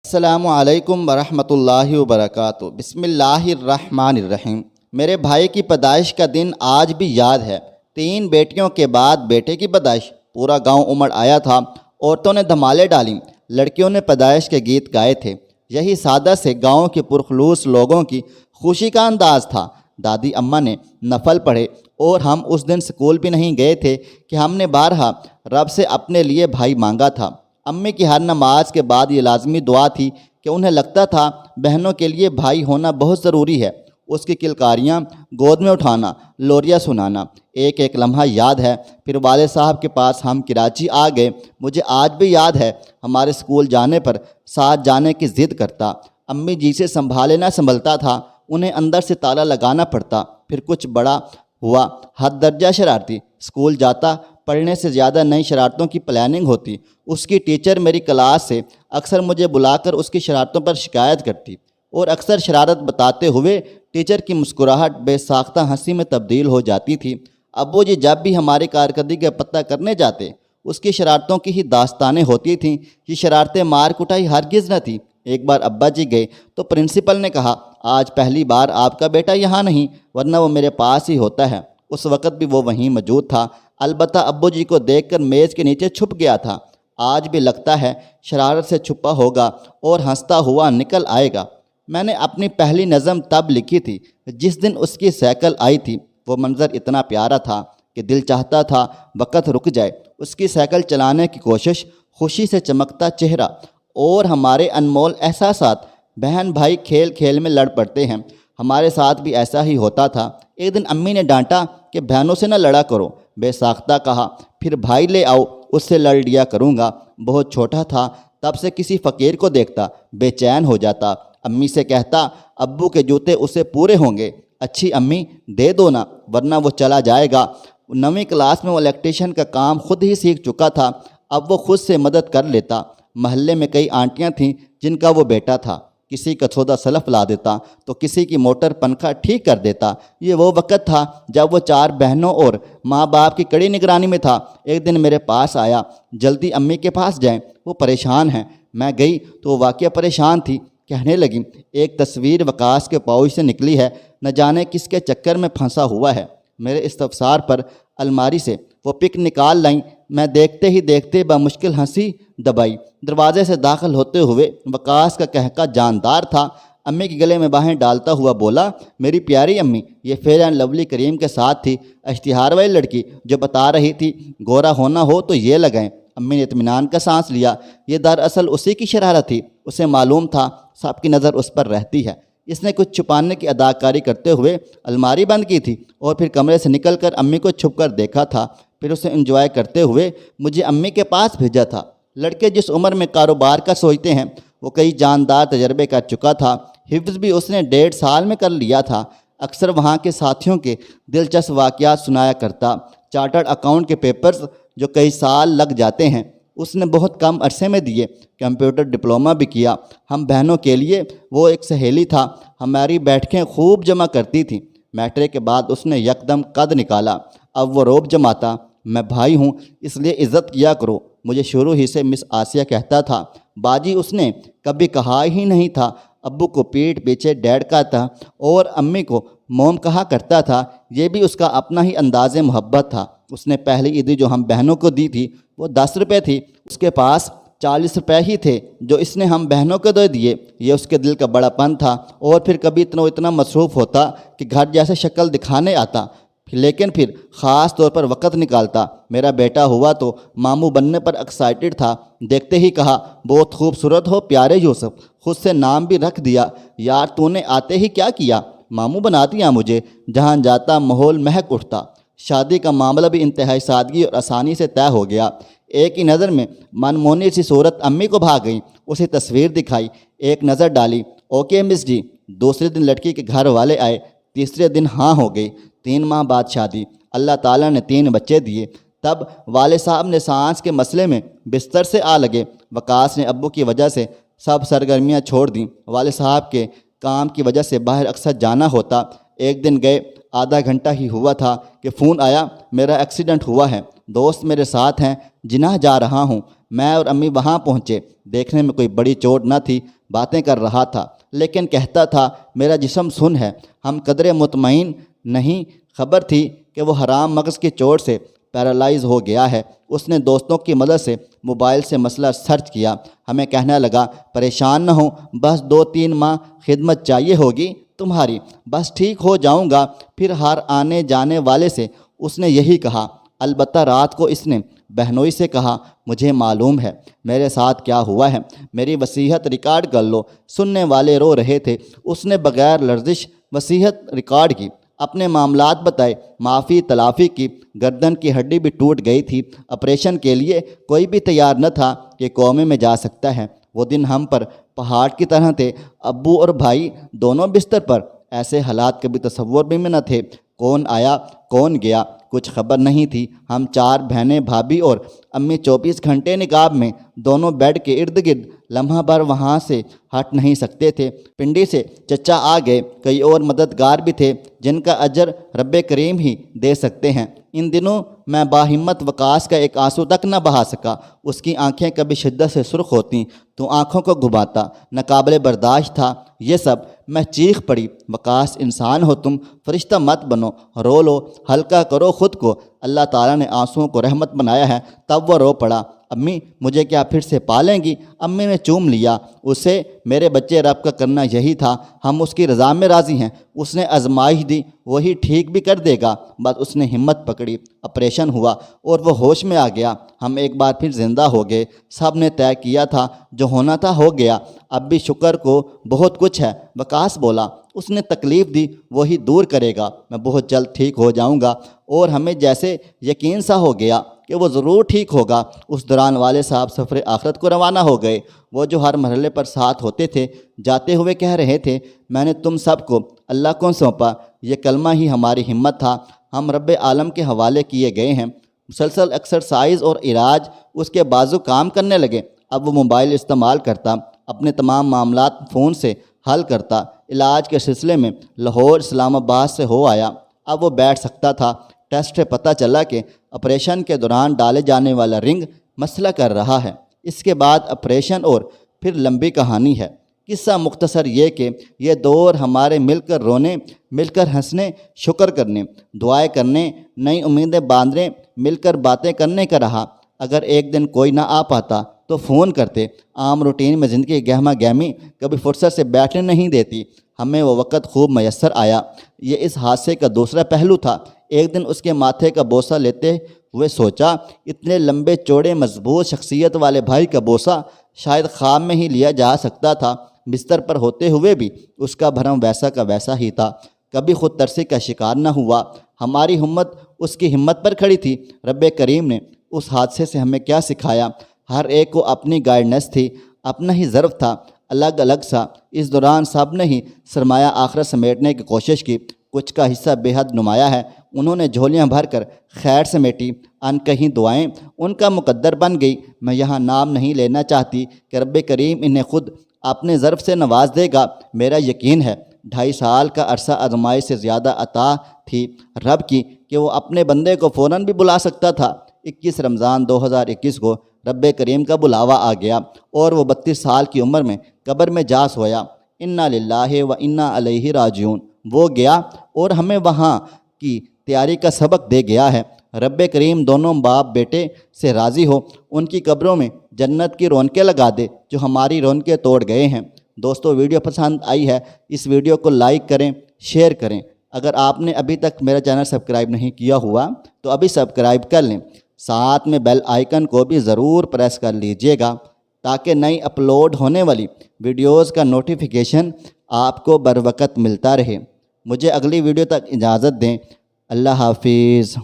السلام علیکم ورحمۃ اللہ وبرکاتہ۔ بسم اللہ الرحمن الرحیم۔ میرے بھائی کی پیدائش کا دن آج بھی یاد ہے۔ 3 بیٹیوں کے بعد بیٹے کی پیدائش، پورا گاؤں امڑ آیا تھا۔ عورتوں نے دھمالے ڈالیں، لڑکیوں نے پیدائش کے گیت گائے تھے۔ یہی سادہ سے گاؤں کے پرخلوص لوگوں کی خوشی کا انداز تھا۔ دادی اماں نے نفل پڑھے اور ہم اس دن سکول بھی نہیں گئے تھے کہ ہم نے بارہا رب سے اپنے لیے بھائی مانگا تھا۔ امی کی ہر نماز کے بعد یہ لازمی دعا تھی کہ انہیں لگتا تھا بہنوں کے لیے بھائی ہونا بہت ضروری ہے۔ اس کی کلکاریاں، گود میں اٹھانا، لوریاں سنانا، ایک ایک لمحہ یاد ہے۔ پھر والد صاحب کے پاس ہم کراچی آ گئے۔ مجھے آج بھی یاد ہے، ہمارے سکول جانے پر ساتھ جانے کی ضد کرتا۔ امی جی سے سنبھالے نہ سنبھلتا تھا، انہیں اندر سے تالا لگانا پڑتا۔ پھر کچھ بڑا ہوا، حد درجہ شرارتی، سکول جاتا، پڑھنے سے زیادہ نئی شرارتوں کی پلاننگ ہوتی۔ اس کی ٹیچر میری کلاس سے اکثر مجھے بلا کر اس کی شرارتوں پر شکایت کرتی اور اکثر شرارت بتاتے ہوئے ٹیچر کی مسکراہٹ بے ساختہ ہنسی میں تبدیل ہو جاتی تھی۔ ابو جی جب بھی ہماری کارکردگی کا پتہ کرنے جاتے، اس کی شرارتوں کی ہی داستانیں ہوتی تھیں۔ یہ شرارتیں مار کٹائی ہرگز نہ تھی۔ ایک بار ابا جی گئے تو پرنسپل نے کہا، آج پہلی بار آپ کا بیٹا یہاں نہیں، ورنہ وہ میرے پاس ہی ہوتا ہے۔ اس وقت بھی وہ وہیں موجود تھا، البتہ ابو جی کو دیکھ کر میز کے نیچے چھپ گیا تھا۔ آج بھی لگتا ہے شرارت سے چھپا ہوگا اور ہنستا ہوا نکل آئے گا۔ میں نے اپنی پہلی نظم تب لکھی تھی جس دن اس کی سائیکل آئی تھی۔ وہ منظر اتنا پیارا تھا کہ دل چاہتا تھا وقت رک جائے۔ اس کی سائیکل چلانے کی کوشش، خوشی سے چمکتا چہرہ اور ہمارے انمول احساسات۔ بہن بھائی کھیل کھیل میں لڑ پڑتے ہیں، ہمارے ساتھ بھی ایسا ہی ہوتا تھا۔ ایک دن امی نے ڈانٹا کہ بہنوں سے نہ لڑا کرو۔ بے ساختہ کہا، پھر بھائی لے آؤ، اس سے لڑ لیا کروں گا۔ بہت چھوٹا تھا تب سے کسی فقیر کو دیکھتا بے چین ہو جاتا۔ امی سے کہتا، ابو کے جوتے اسے پورے ہوں گے۔ اچھی امی دے دو نا، ورنہ وہ چلا جائے گا۔ 9ویں کلاس میں وہ الیکٹریشین کا کام خود ہی سیکھ چکا تھا، اب وہ خود سے مدد کر لیتا۔ محلے میں کئی آنٹیاں تھیں جن کا وہ بیٹا تھا، کسی کا سودا سلف لا دیتا تو کسی کی موٹر پنکھا ٹھیک کر دیتا۔ یہ وہ وقت تھا جب وہ 4 بہنوں اور ماں باپ کی کڑی نگرانی میں تھا۔ ایک دن میرے پاس آیا، جلدی امی کے پاس جائیں، وہ پریشان ہیں۔ میں گئی تو وہ واقعہ پریشان تھی۔ کہنے لگی، ایک تصویر وقاص کے پاؤچ سے نکلی ہے، نہ جانے کس کے چکر میں پھنسا ہوا ہے۔ میرے استفسار پر الماری سے وہ پک نکال لائیں۔ میں دیکھتے ہی دیکھتے بمشکل ہنسی دبائی۔ دروازے سے داخل ہوتے ہوئے وقاص کا کہکا جاندار تھا۔ امی کے گلے میں باہیں ڈالتا ہوا بولا، میری پیاری امی، یہ فیئر اینڈ لولی کریم کے ساتھ تھی، اشتہار والی لڑکی جو بتا رہی تھی گورا ہونا ہو تو یہ لگائیں۔ امی نے اطمینان کا سانس لیا۔ یہ دراصل اسی کی شرارت تھی۔ اسے معلوم تھا سب کی نظر اس پر رہتی ہے۔ اس نے کچھ چھپانے کی اداکاری کرتے ہوئے الماری بند کی تھی اور پھر کمرے سے نکل کر امی کو چھپ کر دیکھا تھا۔ پھر اسے انجوائے کرتے ہوئے مجھے امی کے پاس بھیجا تھا۔ لڑکے جس عمر میں کاروبار کا سوچتے ہیں، وہ کئی جاندار تجربے کر چکا تھا۔ حفظ بھی اس نے 1.5 سال میں کر لیا تھا۔ اکثر وہاں کے ساتھیوں کے دلچسپ واقعات سنایا کرتا۔ چارٹرڈ اکاؤنٹ کے پیپرز جو کئی سال لگ جاتے ہیں، اس نے بہت کم عرصے میں دیے۔ کمپیوٹر ڈپلومہ بھی کیا۔ ہم بہنوں کے لیے وہ ایک سہیلی تھا، ہماری بیٹھکیں خوب جمع کرتی تھیں۔ میٹرک کے بعد اس نے یکدم قد نکالا۔ اب وہ روب جماتا، میں بھائی ہوں اس لیے عزت کیا کرو۔ مجھے شروع ہی سے مس آسیہ کہتا تھا۔ باجی اس نے کبھی کہا ہی نہیں تھا۔ ابو کو پیٹھ پیچھے ڈیڈ کہتا اور امی کو موم کہا کرتا تھا۔ یہ بھی اس کا اپنا ہی انداز محبت تھا۔ اس نے پہلی عیدی جو ہم بہنوں کو دی تھی وہ 10 روپے تھی۔ اس کے پاس 40 روپے ہی تھے جو اس نے ہم بہنوں کو دے دیے۔ یہ اس کے دل کا بڑا پن تھا۔ اور پھر کبھی اتنا مصروف ہوتا کہ گھر جیسے شکل دکھانے آتا، لیکن پھر خاص طور پر وقت نکالتا۔ میرا بیٹا ہوا تو ماموں بننے پر ایکسائٹڈ تھا۔ دیکھتے ہی کہا، بہت خوبصورت ہو پیارے یوسف۔ خود سے نام بھی رکھ دیا۔ یار تو نے آتے ہی کیا کیا، ماموں بنا دیا مجھے۔ جہاں جاتا ماحول مہک اٹھتا۔ شادی کا معاملہ بھی انتہائی سادگی اور آسانی سے طے ہو گیا۔ ایک ہی نظر میں منمونی سی صورت امی کو بھا گئی۔ اسے تصویر دکھائی، ایک نظر ڈالی، اوکے مس جی۔ دوسرے دن لڑکی کے گھر والے آئے، تیسرے دن ہاں ہو گئی۔ 3 ماہ بعد شادی۔ اللہ تعالیٰ نے 3 بچے دیے۔ تب والد صاحب نے سانس کے مسئلے میں بستر سے آ لگے۔ وقاص نے ابو کی وجہ سے سب سرگرمیاں چھوڑ دیں۔ والد صاحب کے کام کی وجہ سے باہر اکثر جانا ہوتا۔ ایک دن گئے، آدھا گھنٹہ ہی ہوا تھا کہ فون آیا، میرا ایکسیڈنٹ ہوا ہے، دوست میرے ساتھ ہیں، جناح جا رہا ہوں۔ میں اور امی وہاں پہنچے۔ دیکھنے میں کوئی بڑی چوٹ نہ تھی، باتیں کر رہا تھا لیکن کہتا تھا میرا جسم سن ہے۔ ہم قدرے مطمئن نہیں، خبر تھی کہ وہ حرام مغز کی چوٹ سے پیرالائز ہو گیا ہے۔ اس نے دوستوں کی مدد سے موبائل سے مسئلہ سرچ کیا۔ ہمیں کہنے لگا پریشان نہ ہو، بس 2-3 ماہ خدمت چاہیے ہوگی تمہاری، بس ٹھیک ہو جاؤں گا۔ پھر ہر آنے جانے والے سے اس نے یہی کہا۔ البتہ رات کو اس نے بہنوئی سے کہا مجھے معلوم ہے میرے ساتھ کیا ہوا ہے، میری وصیت ریکارڈ کر لو۔ سننے والے رو رہے تھے۔ اس نے بغیر لرزش وصیت ریکارڈ کی، اپنے معاملات بتائے، معافی تلافی کی۔ گردن کی ہڈی بھی ٹوٹ گئی تھی، آپریشن کے لیے کوئی بھی تیار نہ تھا کہ کومے میں جا سکتا ہے۔ وہ دن ہم پر پہاڑ کی طرح تھے، ابو اور بھائی دونوں بستر پر۔ ایسے حالات کبھی تصور بھی میں نہ تھے۔ کون آیا کون گیا کچھ خبر نہیں تھی۔ ہم 4 بہنیں، بھابھی اور امی 24 گھنٹے نقاب میں، دونوں بیڈ کے ارد گرد، لمحہ بھر وہاں سے ہٹ نہیں سکتے تھے۔ پنڈی سے چچا آ گئے، کئی اور مددگار بھی تھے جن کا اجر رب کریم ہی دے سکتے ہیں۔ ان دنوں میں باہمت وقاص کا ایک آنسو تک نہ بہا سکا۔ اس کی آنکھیں کبھی شدت سے سرخ ہوتیں تو آنکھوں کو گھباتا، ناقابل برداشت تھا یہ سب۔ میں چیخ پڑی وقاص انسان ہو تم، فرشتہ مت بنو، رو لو، ہلکا کرو خود کو، اللہ تعالیٰ نے آنسوؤں کو رحمت بنایا ہے۔ تب وہ رو پڑا، امی مجھے کیا پھر سے پالیں گی؟ امی نے چوم لیا اسے۔ میرے بچے رب کا کرنا یہی تھا، ہم اس کی رضا میں راضی ہیں۔ اس نے آزمائش دی، وہی ٹھیک بھی کر دے گا۔ بس اس نے ہمت پکڑی، آپریشن ہوا اور وہ ہوش میں آ گیا۔ ہم ایک بار پھر زندہ ہو گئے۔ سب نے طے کیا تھا جو ہونا تھا ہو گیا۔ اب بھی شکر کو بہت کچھ ہے۔ وقاص بولا اس نے تکلیف دی وہی دور کرے گا، میں بہت جلد ٹھیک ہو جاؤں گا۔ اور ہمیں جیسے یقین سا ہو گیا کہ وہ ضرور ٹھیک ہوگا۔ اس دوران والد صاحب سفر آخرت کو روانہ ہو گئے۔ وہ جو ہر مرحلے پر ساتھ ہوتے تھے، جاتے ہوئے کہہ رہے تھے میں نے تم سب کو اللہ کو سونپا۔ یہ کلمہ ہی ہماری ہمت تھا۔ ہم رب عالم کے حوالے کیے گئے ہیں۔ مسلسل ایکسرسائز اور علاج، اس کے بازو کام کرنے لگے۔ اب وہ موبائل استعمال کرتا، اپنے تمام معاملات فون سے حل کرتا۔ علاج کے سلسلے میں لاہور اسلام آباد سے ہو آیا۔ اب وہ بیٹھ سکتا تھا۔ ٹیسٹ سے پتہ چلا کہ آپریشن کے دوران ڈالے جانے والا رنگ مسئلہ کر رہا ہے۔ اس کے بعد آپریشن اور پھر لمبی کہانی ہے۔ قصہ مختصر یہ کہ یہ دور ہمارے مل کر رونے، مل کر ہنسنے، شکر کرنے، دعائیں کرنے، نئی امیدیں باندھنے، مل کر باتیں کرنے کا رہا۔ اگر ایک دن کوئی نہ آ پاتا تو فون کرتے۔ عام روٹین میں زندگی گہما گہمی کبھی فرصت سے بیٹھنے نہیں دیتی۔ ہمیں وہ وقت خوب میسر آیا۔ یہ اس حادثے کا دوسرا پہلو تھا۔ ایک دن اس کے ماتھے کا بوسہ لیتے ہوئے سوچا اتنے لمبے چوڑے مضبوط شخصیت والے بھائی کا بوسہ شاید خواب میں ہی لیا جا سکتا تھا۔ بستر پر ہوتے ہوئے بھی اس کا بھرم ویسا کا ویسا ہی تھا۔ کبھی خود ترسی کا شکار نہ ہوا۔ ہماری ہمت اس کی ہمت پر کھڑی تھی۔ رب کریم نے اس حادثے سے ہمیں کیا سکھایا؟ ہر ایک کو اپنی گائیڈنس تھی، اپنا ہی ظرف تھا، الگ الگ سا۔ اس دوران سب نے ہی سرمایہ آخرت سمیٹنے کی کوشش کی۔ کچھ کا حصہ بے حد نمایاں ہے۔ انہوں نے جھولیاں بھر کر خیر سمیٹی۔ ان کہیں دعائیں ان کا مقدر بن گئی۔ میں یہاں نام نہیں لینا چاہتی کہ رب کریم انہیں خود اپنے ظرف سے نواز دے گا۔ میرا یقین ہے 2.5 سال کا عرصہ آزمائش سے زیادہ عطا تھی رب کی کہ وہ اپنے بندے کو فوراً بھی بلا سکتا تھا۔ 21 رمضان 2021 کو رب کریم کا بلاوا آ گیا اور وہ 32 سال کی عمر میں قبر میں جا سویا۔ انا للہ و انا الیہ راجعون۔ وہ گیا اور ہمیں وہاں کی تیاری کا سبق دے گیا ہے۔ رب کریم دونوں باپ بیٹے سے راضی ہو، ان کی قبروں میں جنت کی رونقیں لگا دے جو ہماری رونقیں توڑ گئے ہیں۔ دوستو ویڈیو پسند آئی ہے اس ویڈیو کو لائک کریں، شیئر کریں۔ اگر آپ نے ابھی تک میرا چینل سبسکرائب نہیں کیا ہوا تو ابھی سبسکرائب کر لیں، ساتھ میں بیل آئیکن کو بھی ضرور پریس کر لیجئے گا تاکہ نئی اپلوڈ ہونے والی ویڈیوز کا نوٹیفیکیشن آپ کو بر وقت ملتا رہے۔ مجھے اگلی ویڈیو تک اجازت دیں۔ اللہ حافظ۔